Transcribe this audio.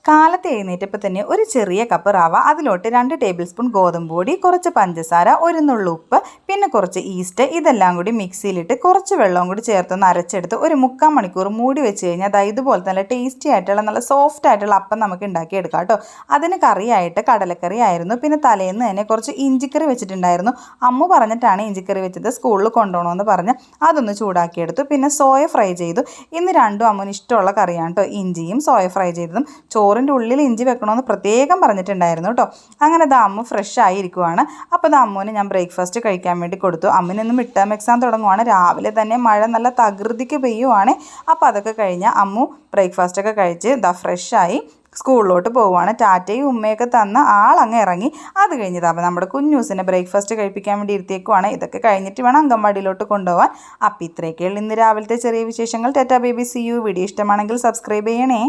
കാലത്ത് എഴുന്നേറ്റപ്പോൾ തന്നെ ഒരു ചെറിയ കപ്പ് റവ, അതിലോട്ട് 2 ടേബിൾ സ്പൂൺ ഗോതമ്പ് പൊടി, കുറച്ച് പഞ്ചസാര, ഒരു നുള്ളു ഉപ്പ്, പിന്നെ കുറച്ച് ഈസ്റ്റ്, ഇതെല്ലാം കൂടി മിക്സിയിലിട്ട് കുറച്ച് വെള്ളവും കൂടി ചേർത്തൊന്ന് അരച്ചെടുത്ത് ഒരു 3/4 മണിക്കൂർ മൂടി വെച്ച് കഴിഞ്ഞാൽ അതായത് ഇതുപോലെ നല്ല ടേസ്റ്റി ആയിട്ടുള്ള നല്ല സോഫ്റ്റ് ആയിട്ടുള്ള അപ്പം നമുക്ക് ഉണ്ടാക്കിയെടുക്കാം കേട്ടോ. അതിന് കറിയായിട്ട് കടലക്കറി ആയിരുന്നു. പിന്നെ തലേന്ന് തന്നെ കുറച്ച് ഇഞ്ചിക്കറി വെച്ചിട്ടുണ്ടായിരുന്നു. അമ്മ പറഞ്ഞിട്ടാണ് ഇഞ്ചിക്കറി വെച്ചത്, സ്കൂളിൽ കൊണ്ടുപോകണമെന്ന് പറഞ്ഞ് അതൊന്ന് ചൂടാക്കിയെടുത്തു. പിന്നെ സോയ ഫ്രൈ ചെയ്തു. ഇന്ന് രണ്ടും അമ്മന് ഇഷ്ടമുള്ള കറിയാണ് കേട്ടോ, ഇഞ്ചിയും സോയ ഫ്രൈ ചെയ്തതും. ചോറിൻ്റെ ഉള്ളിൽ ഇഞ്ചി വെക്കണമെന്ന് പ്രത്യേകം പറഞ്ഞിട്ടുണ്ടായിരുന്നു കേട്ടോ. അങ്ങനെ അത് അമ്മ ഫ്രഷ് ആയിരിക്കുവാണ്. അപ്പോൾ അത് അമ്മുവിന് ഞാൻ ബ്രേക്ക്ഫാസ്റ്റ് കഴിക്കാൻ വേണ്ടി കൊടുത്തു. അമ്മനിന്ന് മിഡ് ടേം എക്സാം തുടങ്ങുവാണ്. രാവിലെ തന്നെ മഴ നല്ല തകൃതിക്ക് പെയ്യുവാണ്. അപ്പോൾ അതൊക്കെ കഴിഞ്ഞ് അമ്മു ബ്രേക്ക്ഫാസ്റ്റൊക്കെ കഴിച്ച് ഫ്രഷായി സ്കൂളിലോട്ട് പോവുകയാണ്. ടാറ്റയും ഉമ്മയൊക്കെ തന്ന ആളങ്ങ് ഇറങ്ങി. അത് കഴിഞ്ഞത് അപ്പോൾ നമ്മുടെ കുഞ്ഞൂസിനെ ബ്രേക്ക്ഫാസ്റ്റ് കഴിപ്പിക്കാൻ വേണ്ടി ഇരുത്തിയേക്കുവാണ്. ഇതൊക്കെ കഴിഞ്ഞിട്ട് വേണം അംഗൻവാടിയിലോട്ട് കൊണ്ടുപോകാൻ. അപ്പോൾ ഇത്രയൊക്കെയുള്ള ഇന്ന് രാവിലത്തെ ചെറിയ വിശേഷങ്ങൾ. Tata baby, see you. Video ഇഷ്ടമാണെങ്കിൽ സബ്സ്ക്രൈബ് ചെയ്യണേ.